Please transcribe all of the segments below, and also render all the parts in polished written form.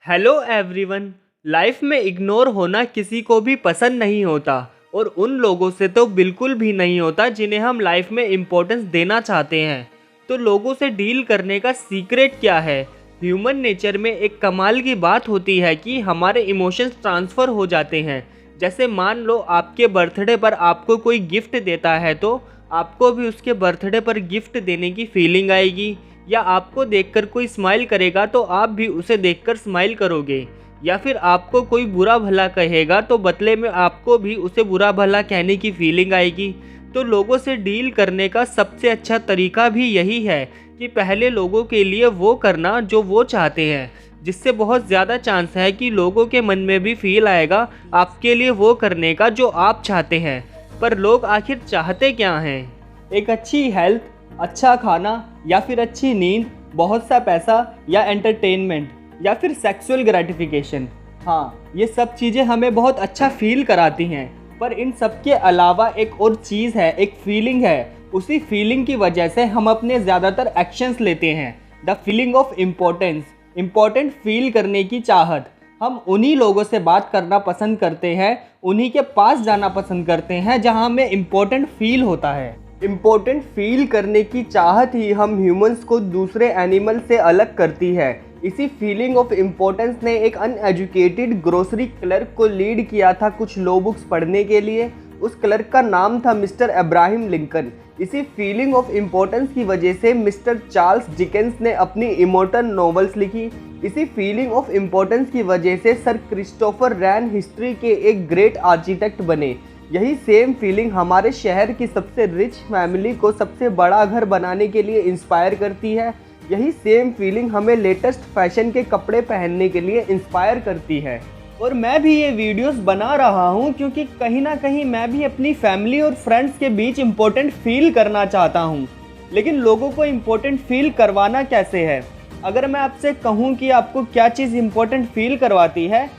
Hello everyone. Life में ignore होना किसी को भी पसंद नहीं होता और उन लोगों से तो बिल्कुल भी नहीं होता जिन्हें हम लाइफ में इम्पोर्टेंस देना चाहते हैं। तो लोगों से डील करने का सीक्रेट क्या है? ह्यूमन नेचर में एक कमाल की बात होती है कि हमारे इमोशंस ट्रांसफ़र हो जाते हैं। जैसे मान लो आपके बर्थडे पर आपको कोई गिफ्ट देता है तो आपको भी उसके बर्थडे पर गिफ्ट देने की फीलिंग आएगी, या आपको देखकर कोई स्माइल करेगा तो आप भी उसे देखकर स्माइल करोगे, या फिर आपको कोई बुरा भला कहेगा तो बदले में आपको भी उसे बुरा भला कहने की फीलिंग आएगी। तो लोगों से डील करने का सबसे अच्छा तरीका भी यही है कि पहले लोगों के लिए वो करना जो वो चाहते हैं, जिससे बहुत ज़्यादा चांस है कि लोगों के मन में भी फील आएगा आपके लिए वो करने का जो आप चाहते हैं। पर लोग आखिर चाहते क्या हैं? एक अच्छी हेल्थ, अच्छा खाना, या फिर अच्छी नींद, बहुत सा पैसा, या एंटरटेनमेंट, या फिर सेक्सुअल ग्रेटिफिकेशन। हाँ, ये सब चीज़ें हमें बहुत अच्छा फील कराती हैं, पर इन सब के अलावा एक और चीज़ है, एक फीलिंग है। उसी फीलिंग की वजह से हम अपने ज़्यादातर एक्शंस लेते हैं। The feeling of importance, important feel करने की चाहत। हम उन्हीं लोगों से बात करना पसंद करते हैं, उन्हीं के पास जाना पसंद करते हैं जहाँ हमें इम्पोर्टेंट फील होता है। इम्पोर्टेंट फील करने की चाहत ही हम ह्यूमंस को दूसरे एनिमल से अलग करती है। इसी फीलिंग ऑफ इम्पोर्टेंस ने एक अनएजुकेटेड ग्रोसरी क्लर्क को लीड किया था कुछ लो बुक्स पढ़ने के लिए। उस क्लर्क का नाम था मिस्टर अब्राहम लिंकन। इसी फीलिंग ऑफ इम्पोर्टेंस की वजह से मिस्टर चार्ल्स डिकेंस ने अपनी इमोर्टल नॉवेल्स लिखी। इसी फीलिंग ऑफ इम्पोर्टेंस की वजह से सर क्रिस्टोफर रैन हिस्ट्री के एक ग्रेट आर्किटेक्ट बने। यही सेम फीलिंग हमारे शहर की सबसे रिच फैमिली को सबसे बड़ा घर बनाने के लिए इंस्पायर करती है। यही सेम फीलिंग हमें लेटेस्ट फैशन के कपड़े पहनने के लिए इंस्पायर करती है। और मैं भी ये वीडियोस बना रहा हूँ क्योंकि कहीं ना कहीं मैं भी अपनी फैमिली और फ्रेंड्स के बीच इम्पोर्टेंट फील करना चाहता हूँ। लेकिन लोगों को इम्पोर्टेंट फील करवाना कैसे है? अगर मैं आपसे कहूँ कि आपको क्या चीज़ इम्पोर्टेंट फील करवाती है,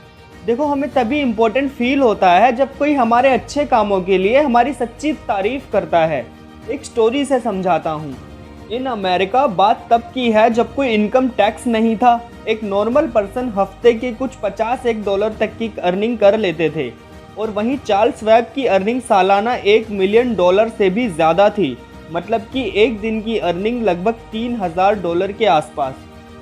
देखो, हमें तभी इम्पोर्टेंट फील होता है जब कोई हमारे अच्छे कामों के लिए हमारी सच्ची तारीफ़ करता है। एक स्टोरी से समझाता हूँ। इन अमेरिका बात तब की है जब कोई इनकम टैक्स नहीं था। एक नॉर्मल पर्सन हफ्ते के कुछ $51 तक की अर्निंग कर लेते थे, और वहीं चार्ल्स श्वाब की अर्निंग सालाना $1 मिलियन से भी ज़्यादा थी। मतलब कि एक दिन की अर्निंग लगभग $3000 के आसपास।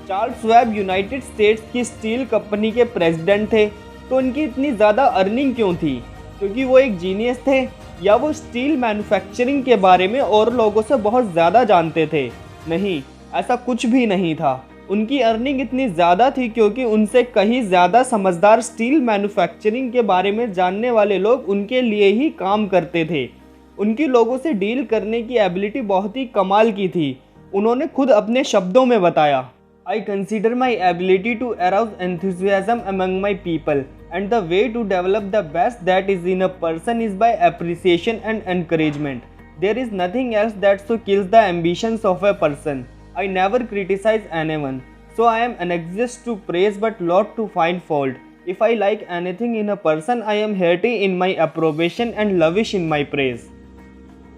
चार्ल्स श्वाब यूनाइटेड स्टेट्स की स्टील कंपनी के प्रेसिडेंट थे। तो उनकी इतनी ज़्यादा अर्निंग क्यों थी? क्योंकि वो एक जीनियस थे, या वो स्टील मैन्युफैक्चरिंग के बारे में और लोगों से बहुत ज़्यादा जानते थे? नहीं, ऐसा कुछ भी नहीं था। उनकी अर्निंग इतनी ज़्यादा थी क्योंकि उनसे कहीं ज़्यादा समझदार स्टील मैन्युफैक्चरिंग के बारे में जानने वाले लोग उनके लिए ही काम करते थे। उनकी लोगों से डील करने की एबिलिटी बहुत ही कमाल की थी। उन्होंने खुद अपने शब्दों में बताया, I consider my ability to arouse enthusiasm among my people, and the way to develop the best that is in a person is by appreciation and encouragement. There is nothing else that so kills the ambitions of a person. I never criticize anyone, so I am anxious to praise but not to find fault. If I like anything in a person, I am hearty in my approbation and lavish in my praise.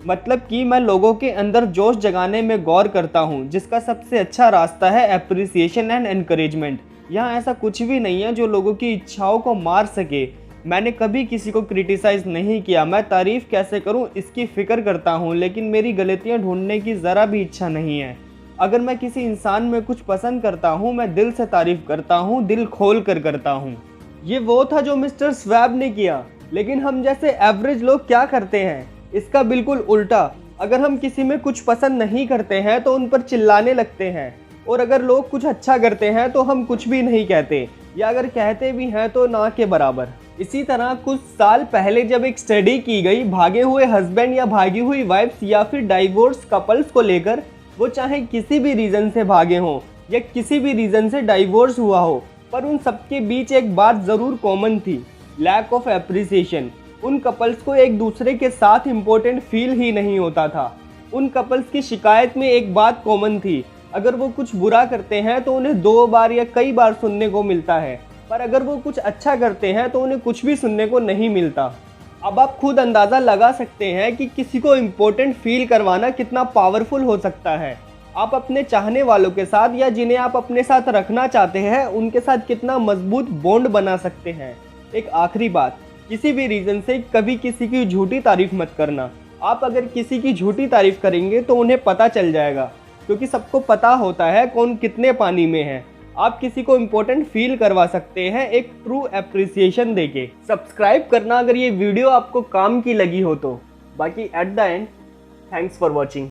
मतलब कि मैं लोगों के अंदर जोश जगाने में गौर करता हूँ, जिसका सबसे अच्छा रास्ता है एप्रिसिएशन एंड एनकरेजमेंट। यहाँ ऐसा कुछ भी नहीं है जो लोगों की इच्छाओं को मार सके। मैंने कभी किसी को क्रिटिसाइज़ नहीं किया। मैं तारीफ़ कैसे करूँ इसकी फ़िक्र करता हूँ, लेकिन मेरी गलतियाँ ढूंढने की ज़रा भी इच्छा नहीं है। अगर मैं किसी इंसान में कुछ पसंद करता हूँ, मैं दिल से तारीफ़ करता हूँ, दिल खोल कर करता हूँ। ये वो था जो मिस्टर श्वाब ने किया। लेकिन हम जैसे एवरेज लोग क्या करते हैं? इसका बिल्कुल उल्टा। अगर हम किसी में कुछ पसंद नहीं करते हैं तो उन पर चिल्लाने लगते हैं, और अगर लोग कुछ अच्छा करते हैं तो हम कुछ भी नहीं कहते, या अगर कहते भी हैं तो ना के बराबर। इसी तरह कुछ साल पहले जब एक स्टडी की गई भागे हुए हस्बैंड या भागी हुई वाइफ्स या फिर डाइवोर्स कपल्स को लेकर, वो चाहे किसी भी रीज़न से भागे हों या किसी भी रीज़न से डाइवोर्स हुआ हो, पर उन सबके बीच एक बात ज़रूर कॉमन थी, लैक ऑफ एप्रिसिएशन। उन कपल्स को एक दूसरे के साथ इम्पोर्टेंट फील ही नहीं होता था। उन कपल्स की शिकायत में एक बात कॉमन थी, अगर वो कुछ बुरा करते हैं तो उन्हें 2 बार या कई बार सुनने को मिलता है, पर अगर वो कुछ अच्छा करते हैं तो उन्हें कुछ भी सुनने को नहीं मिलता। अब आप खुद अंदाज़ा लगा सकते हैं कि किसी को इम्पोर्टेंट फील करवाना कितना पावरफुल हो सकता है। आप अपने चाहने वालों के साथ या जिन्हें आप अपने साथ रखना चाहते हैं उनके साथ कितना मजबूत बॉन्ड बना सकते हैं। एक आखिरी बात, किसी भी रीज़न से कभी किसी की झूठी तारीफ मत करना। आप अगर किसी की झूठी तारीफ करेंगे तो उन्हें पता चल जाएगा, क्योंकि सबको पता होता है कौन कितने पानी में है। आप किसी को इम्पोर्टेंट फील करवा सकते हैं एक ट्रू अप्रिसिएशन देके। सब्सक्राइब करना अगर ये वीडियो आपको काम की लगी हो तो। बाकी at the end, thanks for watching.